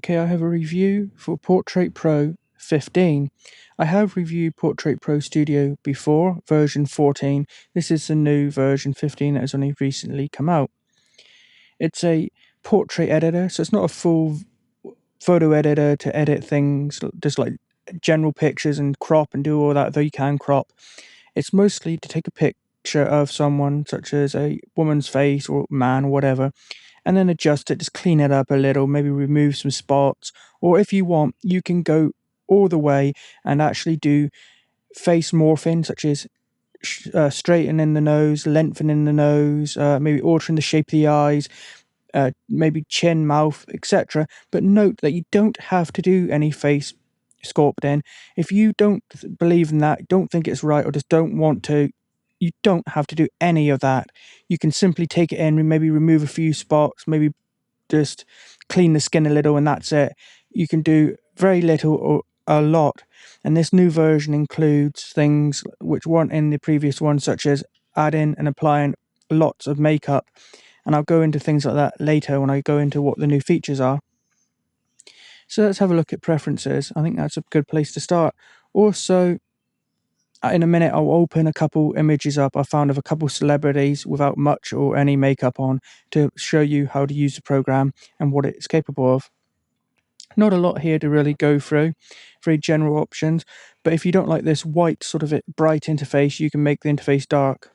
Okay, I have a review for PortraitPro 15. I have reviewed PortraitPro Studio before, version 14. This is the new version 15 that has only recently come out. It's a portrait editor, so it's not a full photo editor to edit things, just like general pictures and crop and do all that, though you can crop. It's mostly to take a picture of someone, such as a woman's face or man or whatever, and then adjust it, just clean it up a little, maybe remove some spots, or if you want, you can go all the way and actually do face morphing, such as straightening the nose, lengthening the nose, maybe altering the shape of the eyes, maybe chin, mouth, etc. But note that you don't have to do any face sculpting. If you don't believe in that, don't think it's right, or just don't want to, you don't have to do any of that. You can simply take it in, maybe remove a few spots, maybe just clean the skin a little, and that's it. You can do very little or a lot. And this new version includes things which weren't in the previous one, such as adding and applying lots of makeup. And I'll go into things like that later when I go into what the new features are. So let's have a look at preferences. I think that's a good place to start. Also, in a minute, I'll open a couple images up I found of a couple celebrities without much or any makeup on to show you how to use the program and what it's capable of. Not a lot here to really go through, very general options, but if you don't like this white sort of bright interface, you can make the interface dark.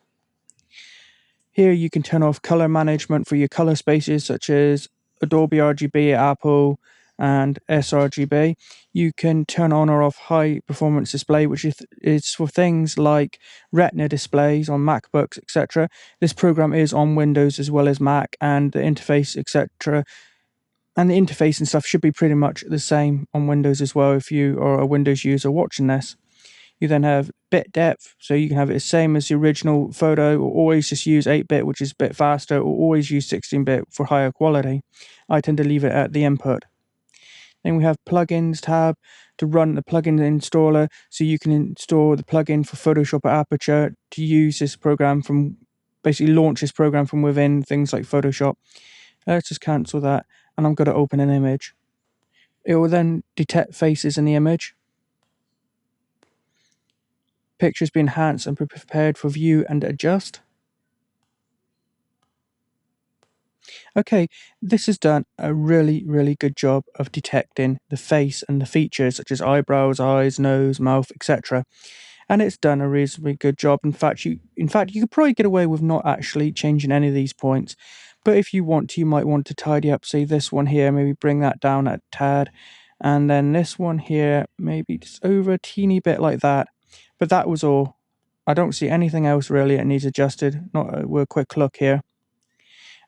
Here you can turn off color management for your color spaces, such as Adobe RGB, Apple, and sRGB. You can turn on or off high performance display, which is for things like Retina displays on MacBooks, etc. This program is on Windows as well as Mac, and the interface, etc. And the interface and stuff should be pretty much the same on Windows as well if you are a Windows user watching this. You then have bit depth, so you can have it the same as the original photo, or always just use 8-bit, which is a bit faster, or always use 16-bit for higher quality. I tend to leave it at the input. Then we have plugins tab to run the plugin installer, so you can install the plugin for Photoshop or Aperture to use this program from, basically launch this program from within things like Photoshop. Let's just cancel that, and I'm going to open an image. It will then detect faces in the image. Pictures be enhanced and prepared for view and adjust. Okay, this has done a really good job of detecting the face and the features such as eyebrows, eyes, nose, mouth, etc. And it's done a reasonably good job. In fact, you could probably get away with not actually changing any of these points. But if you want to, you might want to tidy up, say this one here, maybe bring that down a tad. And then this one here, maybe just over a teeny bit like that. But that was all. I don't see anything else really that needs adjusted. We'll a quick look here.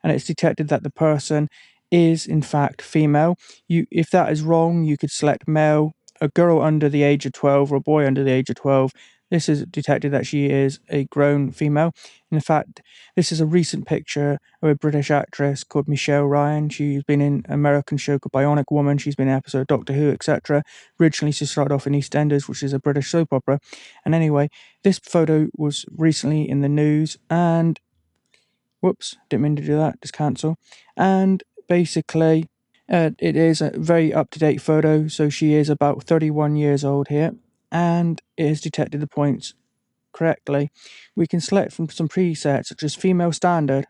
And it's detected that the person is in fact female. If that is wrong, you could select male, a girl under the age of 12 or a boy under the age of 12. This is detected that she is a grown female. In fact, this is a recent picture of a British actress called Michelle Ryan. She's been in an American show called Bionic Woman. She's been in an episode of Doctor Who, etc. Originally, she started off in EastEnders, which is a British soap opera. And anyway, this photo was recently in the news, and whoops, didn't mean to do that, just cancel. And basically, it is a very up-to-date photo, so she is about 31 years old here, and it has detected the points correctly. We can select from some presets, such as female standard.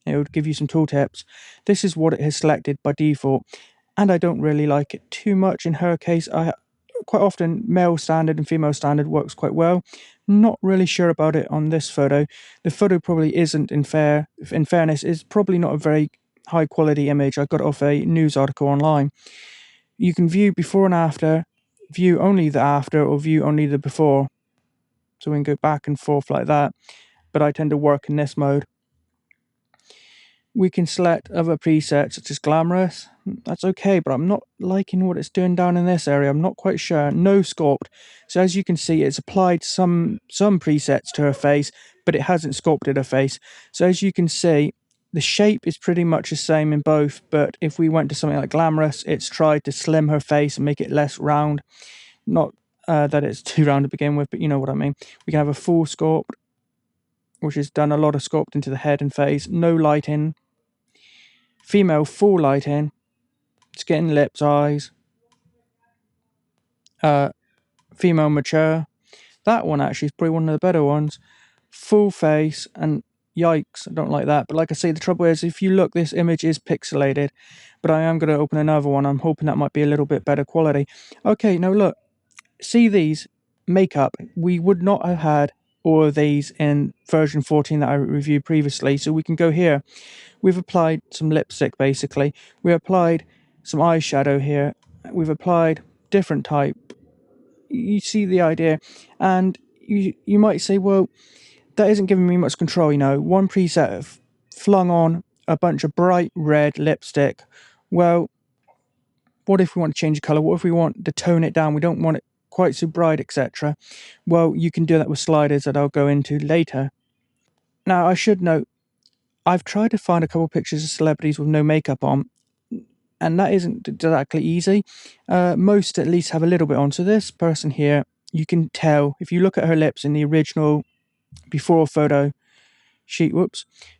It would give you some tooltips. This is what it has selected by default, and I don't really like it too much. In her case, quite often male standard and female standard works quite well. Not really sure about it on this photo. The photo probably isn't, in fairness, is probably not a very high quality image. I got it off a news article online. You can view before and after, view only the after, or view only the before. So we can go back and forth like that, but I tend to work in this mode. We can select other presets such as glamorous. That's okay, but I'm not liking what it's doing down in this area. I'm not quite sure. No sculpt. So as you can see, it's applied some presets to her face, but it hasn't sculpted her face. So as you can see, the shape is pretty much the same in both, but if we went to something like glamorous, it's tried to slim her face and make it less round. Not that it's too round to begin with, but you know what I mean. We can have a full sculpt, which has done a lot of sculpting to the head and face. No lighting. Female full lighting, skin, lips, eyes, female mature. That one actually is probably one of the better ones. Full face, and yikes, I don't like that. But like I say, the trouble is, if you look, this image is pixelated, but I am going to open another one. I'm hoping that might be a little bit better quality. Okay, now look, see these makeup. We would not have had all of these in version 14 that I reviewed previously. So we can go here. We've applied some lipstick, basically. We applied some eyeshadow here. We've applied different type. You see the idea. And you might say, well, that isn't giving me much control, you know. One preset flung on a bunch of bright red lipstick. Well, what if we want to change the color? What if we want to tone it down? We don't want it quite so bright, etc. Well, you can do that with sliders that I'll go into later. Now, I should note, I've tried to find a couple of pictures of celebrities with no makeup on, and that isn't exactly easy. Most at least have a little bit on. So this person here, you can tell, if you look at her lips in the original before photo, she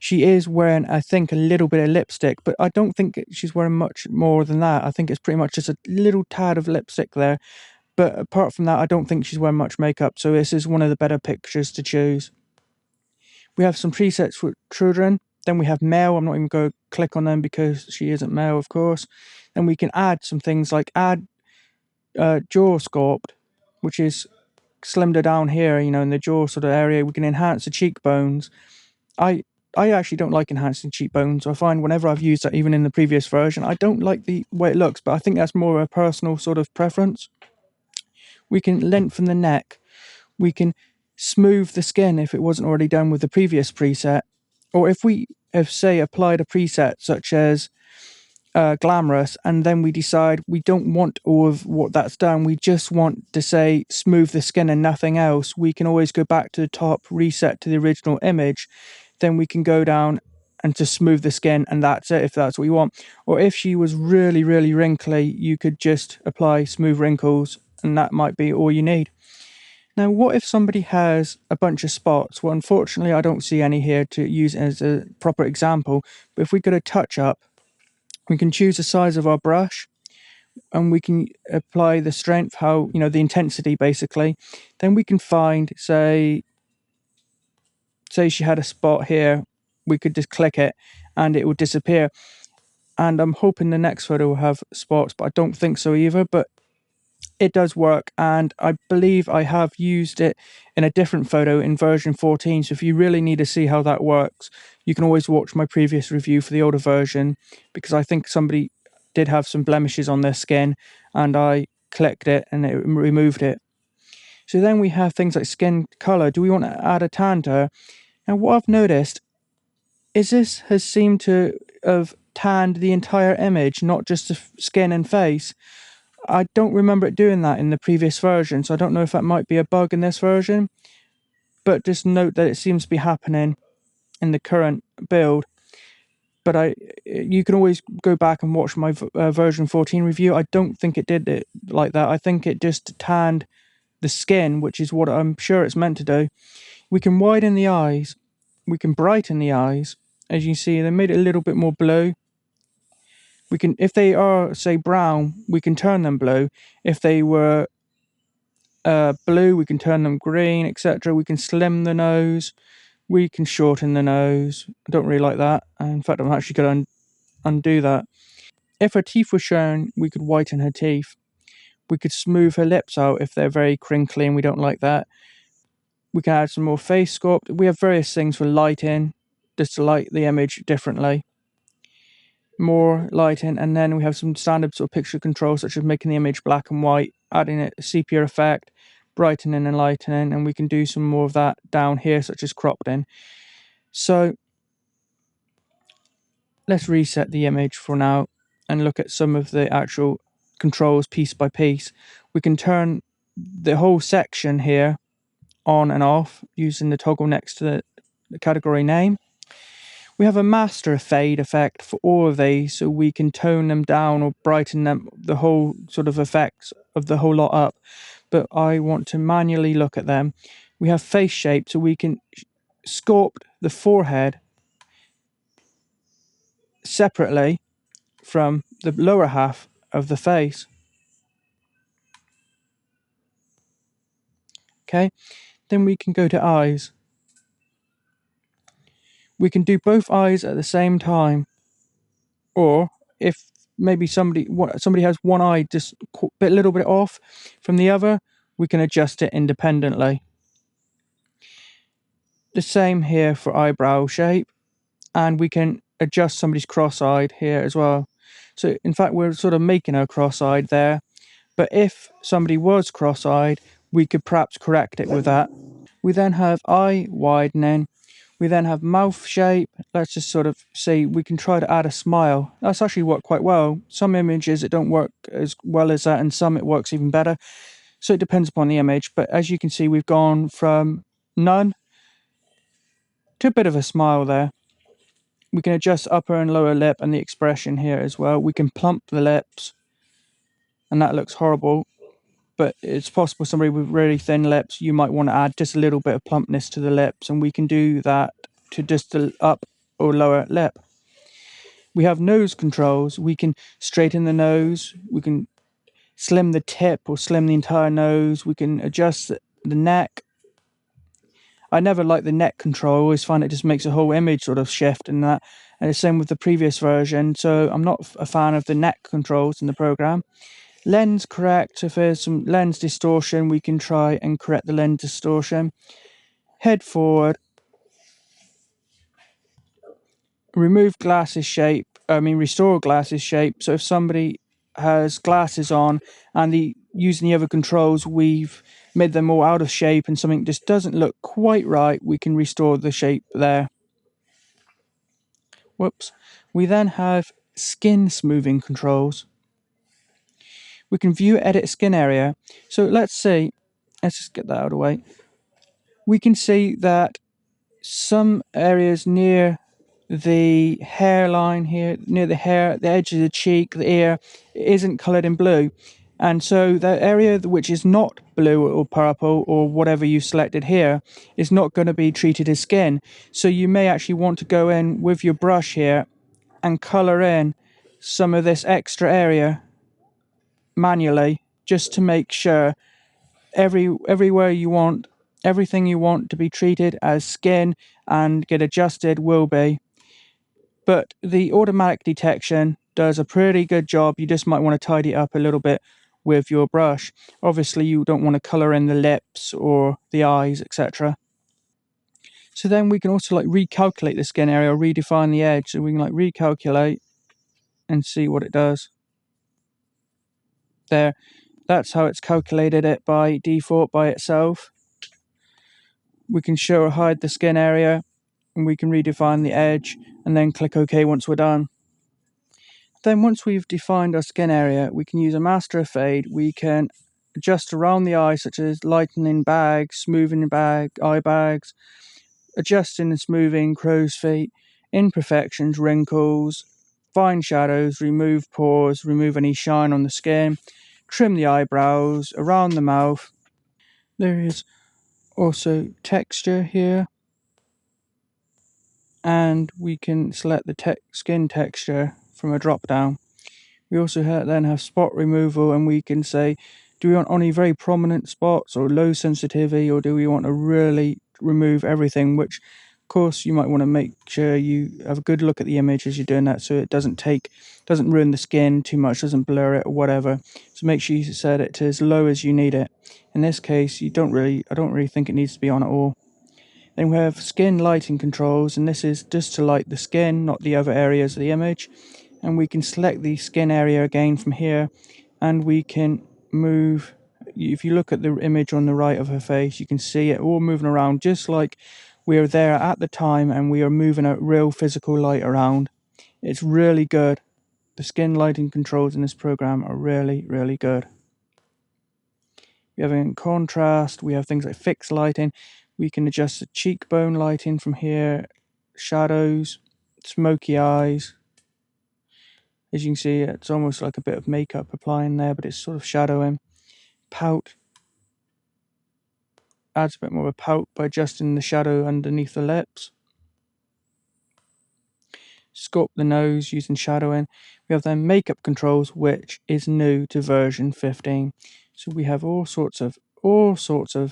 is wearing, I think, a little bit of lipstick, but I don't think she's wearing much more than that. I think it's pretty much just a little tad of lipstick there. But apart from that, I don't think she's wearing much makeup, so this is one of the better pictures to choose. We have some presets for children. Then we have male. I'm not even going to click on them because she isn't male, of course. Then we can add some things like add jaw sculpt, which is slimmed her down here, you know, in the jaw sort of area. We can enhance the cheekbones. I actually don't like enhancing cheekbones. I find whenever I've used that, even in the previous version, I don't like the way it looks, but I think that's more a personal sort of preference. We can lengthen the neck. We can smooth the skin if it wasn't already done with the previous preset. Or if we have, say, applied a preset such as glamorous, and then we decide we don't want all of what that's done, we just want to say smooth the skin and nothing else, we can always go back to the top, reset to the original image. Then we can go down and just smooth the skin, and that's it, if that's what you want. Or if she was really, really wrinkly, you could just apply smooth wrinkles, and that might be all you need. Now, what if somebody has a bunch of spots? Well, unfortunately, I don't see any here to use as a proper example. But if we go to touch up, we can choose the size of our brush, and we can apply the strength, how, you know, the intensity basically. Then we can find, say she had a spot here, we could just click it and it will disappear. And I'm hoping the next photo will have spots, but I don't think so either. But it does work, and I believe I have used it in a different photo in version 14. So if you really need to see how that works, you can always watch my previous review for the older version, because I think somebody did have some blemishes on their skin and I clicked it and it removed it. So then we have things like skin color. Do we want to add a tan to her? Now, what I've noticed is this has seemed to have tanned the entire image, not just the skin and face. I don't remember it doing that in the previous version, so I don't know if that might be a bug in this version. But just note that it seems to be happening in the current build. But you can always go back and watch my version 14 review. I don't think it did it like that. I think it just tanned the skin, which is what I'm sure it's meant to do. We can widen the eyes. We can brighten the eyes. As you see, they made it a little bit more blue. We can, if they are, say, brown, we can turn them blue. If they were blue, we can turn them green, etc. We can slim the nose. We can shorten the nose. I don't really like that. In fact, I'm actually going to undo that. If her teeth were shown, we could whiten her teeth. We could smooth her lips out if they're very crinkly and we don't like that. We can add some more face sculpt. We have various things for lighting, just to light the image differently. More lighting, and then we have some standard sort of picture control, such as making the image black and white, adding a sepia effect, brightening and lightening, and we can do some more of that down here, such as cropped in. So let's reset the image for now and look at some of the actual controls piece by piece. We can turn the whole section here on and off using the toggle next to the category name. We have a master fade effect for all of these, so we can tone them down or brighten them, the whole sort of effects of the whole lot up. But I want to manually look at them. We have face shape, so we can sculpt the forehead separately from the lower half of the face. Okay, then we can go to eyes. We can do both eyes at the same time, or if maybe somebody has one eye just a little bit off from the other, we can adjust it independently. The same here for eyebrow shape, and we can adjust somebody's cross-eyed here as well. So in fact, we're sort of making her cross-eyed there, but if somebody was cross-eyed, we could perhaps correct it with that. We then have eye widening. We then have mouth shape. Let's just sort of say we can try to add a smile. That's actually worked quite well. Some images it don't work as well as that, and some it works even better. So it depends upon the image. But as you can see, we've gone from none to a bit of a smile there. We can adjust upper and lower lip and the expression here as well. We can plump the lips, and that looks horrible. But it's possible somebody with really thin lips, you might want to add just a little bit of plumpness to the lips, and we can do that to just the up or lower lip. We have nose controls. We can straighten the nose. We can slim the tip or slim the entire nose. We can adjust the neck. I never like the neck control. I always find it just makes a whole image sort of shift and that. And the same with the previous version. So I'm not a fan of the neck controls in the program. Lens correct. If there's some lens distortion, we can try and correct the lens distortion. Head forward. Remove glasses shape. Restore glasses shape. So if somebody has glasses on and using the other controls, we've made them all out of shape and something just doesn't look quite right, we can restore the shape there. Whoops. We then have skin smoothing controls. We can view edit skin area. So let's just get that out of the way. We can see that some areas near the hairline here, near the hair, the edge of the cheek, the ear, isn't coloured in blue. And so the area which is not blue or purple or whatever you selected here is not going to be treated as skin. So you may actually want to go in with your brush here and colour in some of this extra area manually, just to make sure everywhere you want, everything you want to be treated as skin and get adjusted will be. But the automatic detection does a pretty good job. You just might want to tidy it up a little bit with your brush. Obviously, you don't want to colour in the lips or the eyes, etc. So then we can also recalculate the skin area or redefine the edge. So we can recalculate and see what it does. There, that's how it's calculated it by default by itself. We can show or hide the skin area, and we can redefine the edge, and then click OK once we're done. Then once we've defined our skin area, we can use a master fade. We can adjust around the eye, such as lightening bags, smoothing eye bags, adjusting and smoothing crow's feet, imperfections, wrinkles, fine shadows, remove pores, remove any shine on the skin, trim the eyebrows, around the mouth. There is also texture here, and we can select the skin texture from a drop down. We also then have spot removal, and we can say, do we want only very prominent spots or low sensitivity, or do we want to really remove everything? Which, of course, you might want to make sure you have a good look at the image as you're doing that, so it doesn't ruin the skin too much, doesn't blur it or whatever. So make sure you set it to as low as you need it. In this case, I don't really think it needs to be on at all. Then we have skin lighting controls, and this is just to light the skin, not the other areas of the image. And we can select the skin area again from here, and we can move. If you look at the image on the right of her face, you can see it all moving around just like we were there at the time, and we are moving a real physical light around. It's really good. The skin lighting controls in this program are really, really good. We have in contrast, we have things like fixed lighting. We can adjust the cheekbone lighting from here, shadows, smoky eyes. As you can see, it's almost like a bit of makeup applying there, but it's sort of shadowing. Pout. Adds a bit more of a pout by adjusting the shadow underneath the lips. sculpt the nose using shadowing. We have then makeup controls, which is new to version 15. So we have all sorts of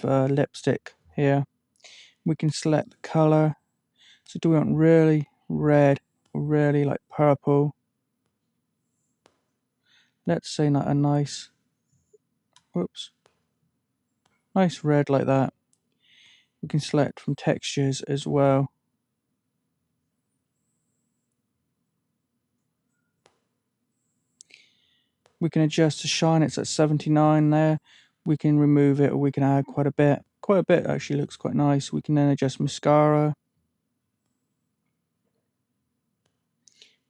lipstick here. We can select the color. So do we want really red or really like purple? Let's say not a nice, nice red like that. We can select from textures as well. We can adjust the shine, it's at 79 there. We can remove it or we can add quite a bit. Quite a bit actually looks quite nice. We can then adjust mascara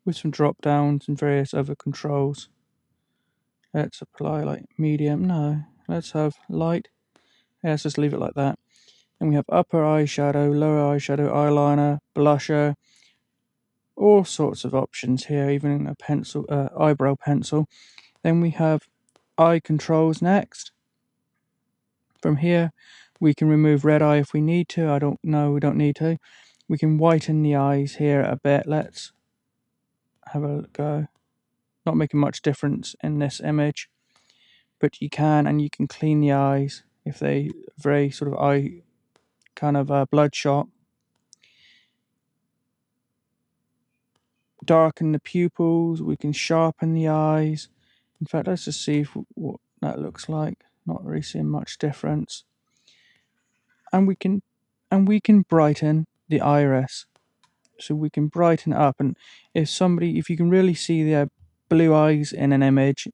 with some drop downs and various other controls. Let's apply like medium, no, let's have light. Yeah, let's just leave it like that. Then we have upper eyeshadow, lower eyeshadow, eyeliner, blusher, all sorts of options here, even a pencil, eyebrow pencil. Then we have eye controls next. From here, we can remove red eye if we need to. I don't know, we don't need to. We can whiten the eyes here a bit. Let's have a go. Not making much difference in this image, but you can, and you can clean the eyes if they very sort of eye kind of bloodshot. Darken the pupils. We can sharpen the eyes. In fact, let's just see what that looks like. Not really seeing much difference. And we can brighten the iris. So we can brighten it up, and if you can really see the blue eyes in an image,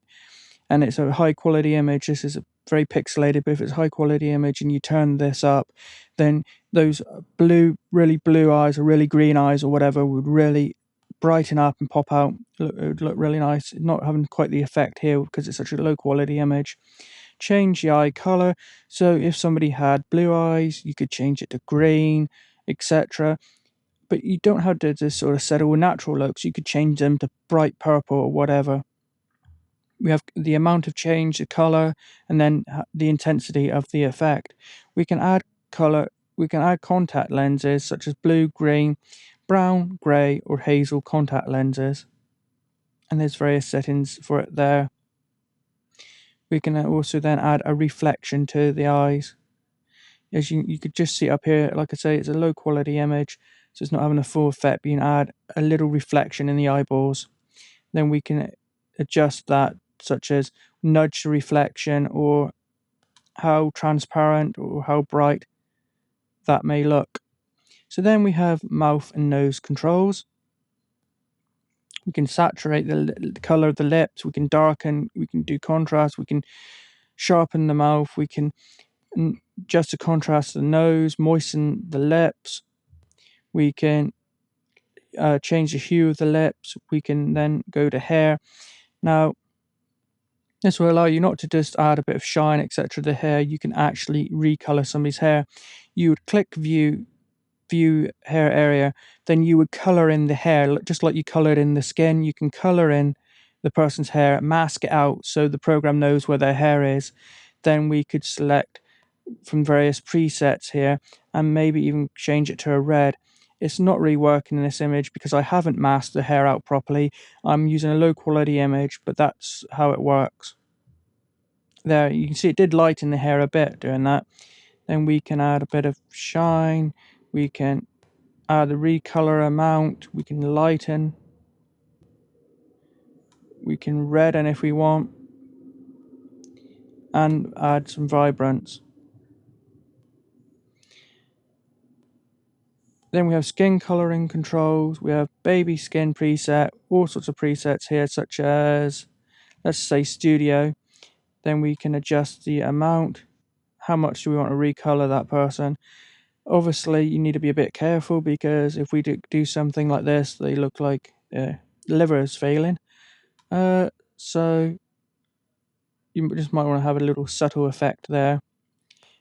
and it's a high quality image, this is very pixelated, but if it's a high quality image and you turn this up, then those really blue eyes or really green eyes or whatever would really brighten up and pop out. It would look really nice. Not having quite the effect here because it's such a low quality image. Change the eye color. So if somebody had blue eyes, you could change it to green, etc. But you don't have to just sort of settle with natural looks. You could change them to bright purple or whatever. We have the amount of change, the color, and then the intensity of the effect. We can add color. We can add contact lenses such as blue, green, brown, grey, or hazel contact lenses. And there's various settings for it there. We can also then add a reflection to the eyes. As you could just see up here, like I say, it's a low quality image, so it's not having a full effect, but you can add a little reflection in the eyeballs. Then we can adjust that, such as nudge the reflection or how transparent or how bright that may look. So then we have mouth and nose controls. We can saturate the color of the lips, we can darken, we can do contrast, we can sharpen the mouth, we can adjust the contrast of the nose, moisten the lips, we can change the hue of the lips, we can then go to hair. Now, this will allow you not to just add a bit of shine, etc. to the hair, you can actually recolor somebody's hair. You would click view hair area, then you would color in the hair, just like you colored in the skin. You can color in the person's hair, mask it out so the program knows where their hair is. Then we could select from various presets here and maybe even change it to a red. It's not really working in this image because I haven't masked the hair out properly. I'm using a low quality image, but that's how it works. There, you can see it did lighten the hair a bit doing that. Then we can add a bit of shine. We can add the recolor amount. We can lighten. We can redden if we want. And add some vibrance. Then we have skin coloring controls. We have baby skin preset. All sorts of presets here, such as, let's say, studio. Then we can adjust the amount. How much do we want to recolor that person? Obviously, you need to be a bit careful because if we do something like this, they look like the liver is failing. So you just might want to have a little subtle effect there.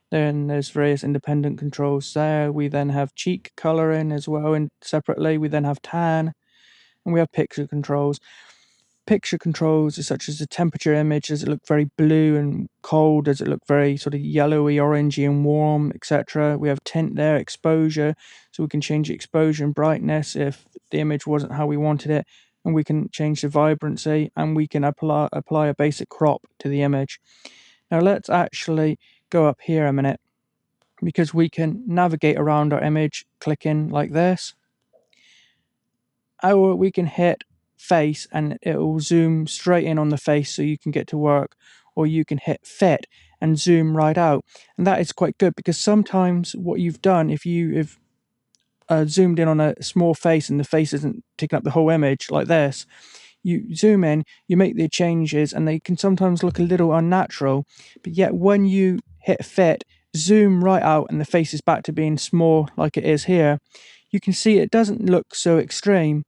Then there's various independent controls there. We then have cheek coloring as well, and separately we then have tan, and we have picture controls. Picture controls is such as the temperature image. Does it look very blue and cold? Does it look very sort of yellowy, orangey and warm, etc.? We have tint there, exposure, so we can change the exposure and brightness if the image wasn't how we wanted it, and we can change the vibrancy, and we can apply a basic crop to the image. Now let's actually go up here a minute, because we can navigate around our image clicking like this, or we can hit face and it will zoom straight in on the face so you can get to work, or you can hit fit and zoom right out. And that is quite good, because sometimes what you've done, if you've zoomed in on a small face and the face isn't taking up the whole image like this, you zoom in, you make the changes, and they can sometimes look a little unnatural. But yet when you hit fit, zoom right out, and the face is back to being small like it is here, you can see it doesn't look so extreme.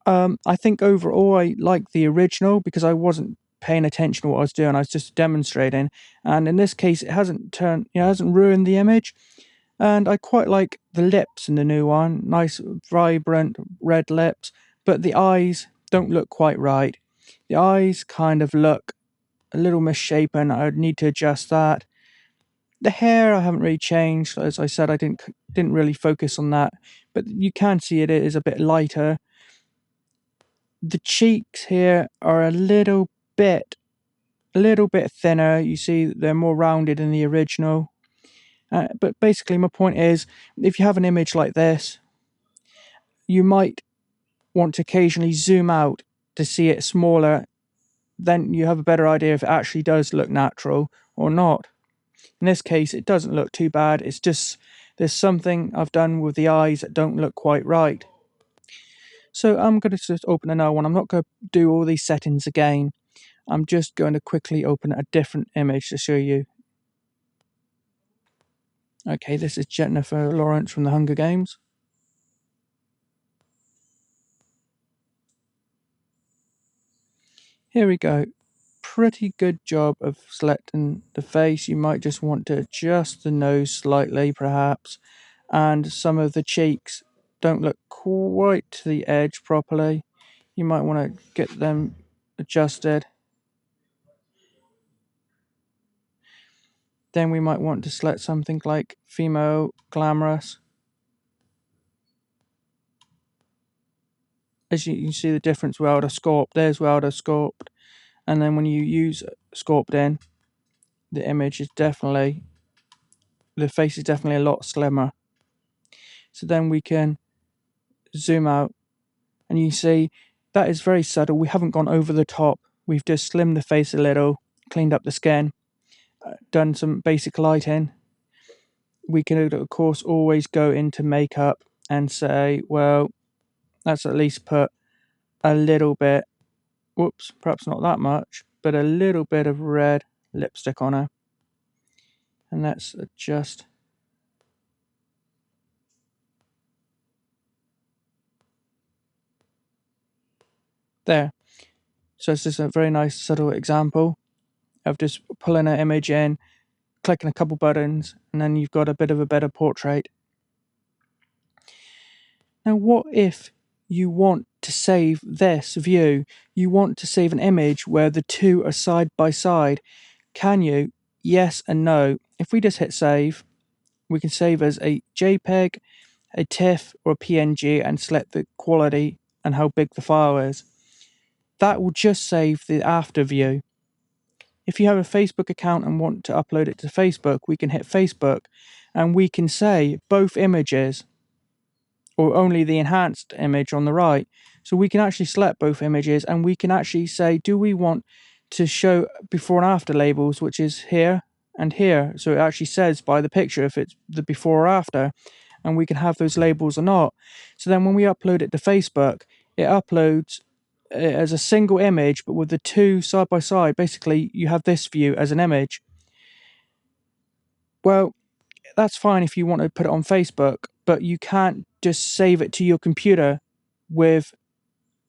I think overall I like the original, because I wasn't paying attention to what I was doing. I was just demonstrating, and in this case it hasn't ruined the image. And I quite like the lips in the new one, nice vibrant red lips, but the eyes don't look quite right. The eyes kind of look a little misshapen. I'd need to adjust that. The hair I haven't really changed. As I said, I didn't really focus on that, but you can see it is a bit lighter. The cheeks here are a little bit thinner. You see they're more rounded in the original. But basically my point is, if you have an image like this, you might want to occasionally zoom out to see it smaller. Then you have a better idea if it actually does look natural or not. In this case, it doesn't look too bad. It's just there's something I've done with the eyes that don't look quite right. So I'm going to just open another one. I'm not going to do all these settings again. I'm just going to quickly open a different image to show you. Okay, this is Jennifer Lawrence from the Hunger Games. Here we go. Pretty good job of selecting the face. You might just want to adjust the nose slightly, perhaps, and some of the cheeks don't look quite to the edge properly. You might want to get them adjusted. Then we might want to select something like female glamorous. As you can see the difference without a sculpt. There's without a sculpt. And then when you use sculpt in, the image is definitely, the face is definitely a lot slimmer. So then we can zoom out, and you see that is very subtle. We haven't gone over the top. We've just slimmed the face a little, cleaned up the skin, done some basic lighting. We can, of course, always go into makeup and say, well, let's at least put a little bit, whoops, perhaps not that much, but a little bit of red lipstick on her. And let's adjust. There. So it's just a very nice subtle example of just pulling an image in, clicking a couple buttons, and then you've got a bit of a better portrait. Now, what if you want to save this view? You want to save an image where the two are side by side. Can you? Yes and no. If we just hit save, we can save as a JPEG, a TIFF, or a PNG, and select the quality and how big the file is. That will just save the after view. If you have a Facebook account and want to upload it to Facebook, we can hit Facebook, and we can say both images, or only the enhanced image on the right. So we can actually select both images, and we can actually say, do we want to show before and after labels, which is here and here. So it actually says by the picture if it's the before or after, and we can have those labels or not. So then when we upload it to Facebook, it uploads as a single image, but with the two side by side. Basically, you have this view as an image. Well, that's fine if you want to put it on Facebook, but you can't just save it to your computer with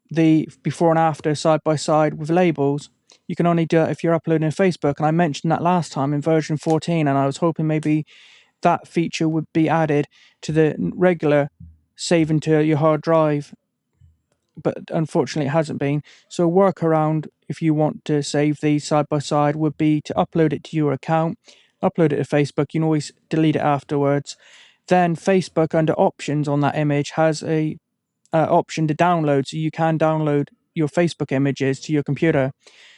the before and after side by side with labels. You can only do it if you're uploading to Facebook, and I mentioned that last time in version 14, and I was hoping maybe that feature would be added to the regular saving to your hard drive, but unfortunately it hasn't been. So a workaround, if you want to save these side by side, would be to upload it to your account, upload it to Facebook. You can always delete it afterwards. Then Facebook, under options on that image, has a option to download, so you can download your Facebook images to your computer.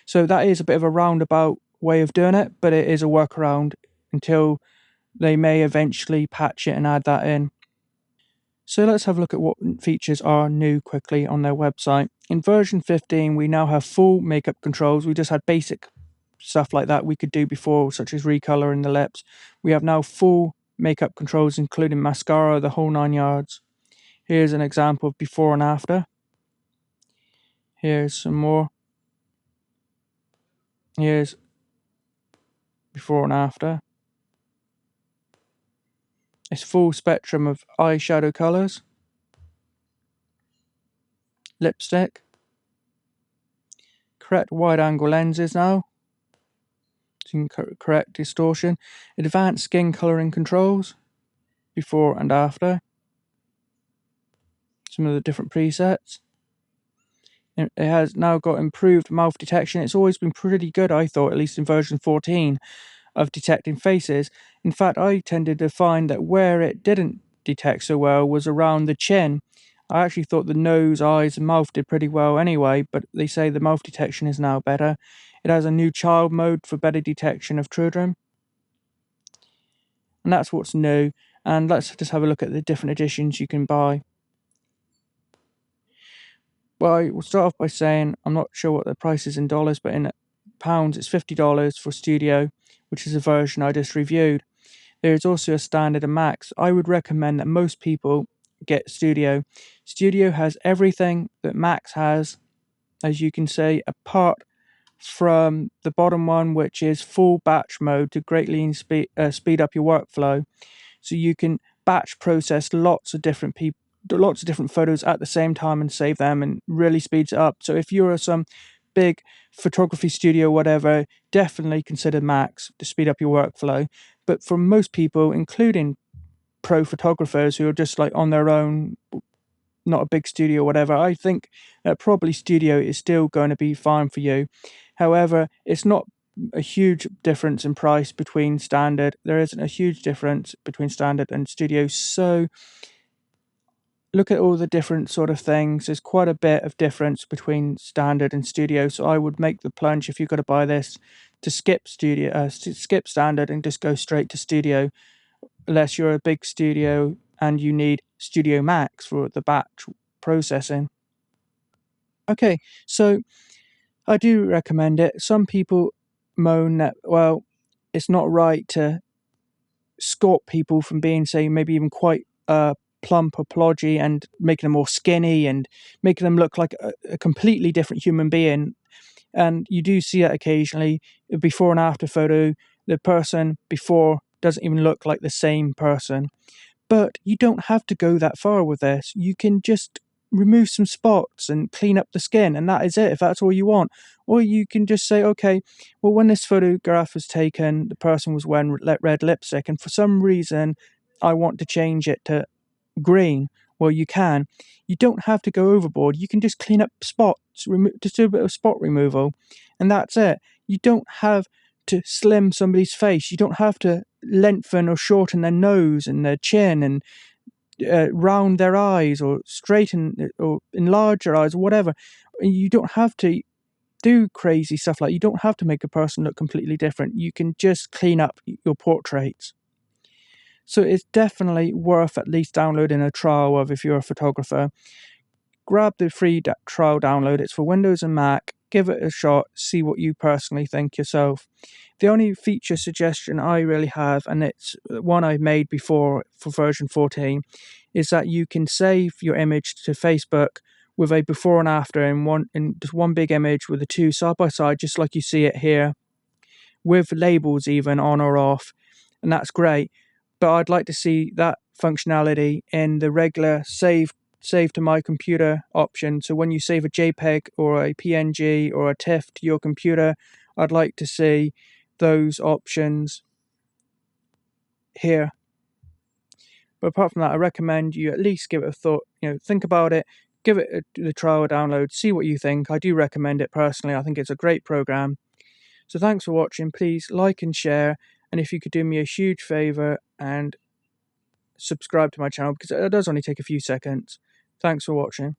So that is a bit of a roundabout way of doing it, but it is a workaround until they may eventually patch it and add that in. So let's have a look at what features are new quickly on their website. In version 15, we now have full makeup controls. We just had basic stuff like that we could do before, such as recoloring the lips. We have now full makeup controls, including mascara, the whole 9 yards. Here's an example of before and after. Here's some more. Here's before and after. It's full spectrum of eyeshadow colors. Lipstick. Correct wide angle lenses now. So you can correct distortion. Advanced skin coloring controls. Before and after. Some of the different presets. It has now got improved mouth detection. It's always been pretty good, I thought, at least in version 14, of detecting faces. In fact, I tended to find that where it didn't detect so well was around the chin. I actually thought the nose, eyes, and mouth did pretty well anyway, but they say the mouth detection is now better. It has a new child mode for better detection of children. And that's what's new. And let's just have a look at the different editions you can buy. Well, I will start off by saying I'm not sure what the price is in dollars, but in pounds it's $50 for Studio, which is a version I just reviewed. There is also a standard and max. I would recommend that most people get Studio. Studio has everything that Max has, as you can see, apart from the bottom one, which is full batch mode to greatly speed up your workflow. So you can batch process lots of different photos at the same time and save them, and really speeds it up. So if you're some big photography studio, whatever, definitely consider Max to speed up your workflow. But for most people, including pro photographers who are just like on their own, not a big studio or whatever, I think probably Studio is still going to be fine for you. However, it's not a huge difference in price between standard. There isn't a huge difference between standard and Studio. So look at all the different sort of things. There's quite a bit of difference between standard and Studio. So I would make the plunge, if you've got to buy this, to skip skip standard and just go straight to Studio, unless you're a big studio and you need Studio Max for the batch processing. Okay, so I do recommend it. Some people moan that, well, it's not right to sculpt people from being, say, maybe even quite plump or podgy and making them more skinny and making them look like a completely different human being. And you do see it occasionally, before and after photo, the person before doesn't even look like the same person. But you don't have to go that far with this. You can just remove some spots and clean up the skin, and that is it, if that's all you want. Or you can just say, okay, well, when this photograph was taken, the person was wearing red lipstick, and for some reason I want to change it to green. Well, you can. You don't have to go overboard. You can just clean up spots, just do a bit of spot removal, and that's it. You don't have to slim somebody's face. You don't have to lengthen or shorten their nose and their chin and round their eyes or straighten or enlarge their eyes or whatever. You don't have to do crazy stuff like, you don't have to make a person look completely different. You can just clean up your portraits. So it's definitely worth at least downloading a trial of if you're a photographer. Grab the free trial download. It's for Windows and Mac. Give it a shot. See what you personally think yourself. The only feature suggestion I really have, and it's one I made before for version 14, is that you can save your image to Facebook with a before and after in just one big image with the two side by side, just like you see it here, with labels even on or off, and that's great. But I'd like to see that functionality in the regular save to my computer option. So when you save a JPEG or a PNG or a TIFF to your computer, I'd like to see those options here. But apart from that, I recommend you at least give it a thought. Think about it, give it the trial download, see what you think. I do recommend it personally. I think it's a great program. So thanks for watching. Please like and share, and if you could do me a huge favor and subscribe to my channel, because it does only take a few seconds. Thanks for watching.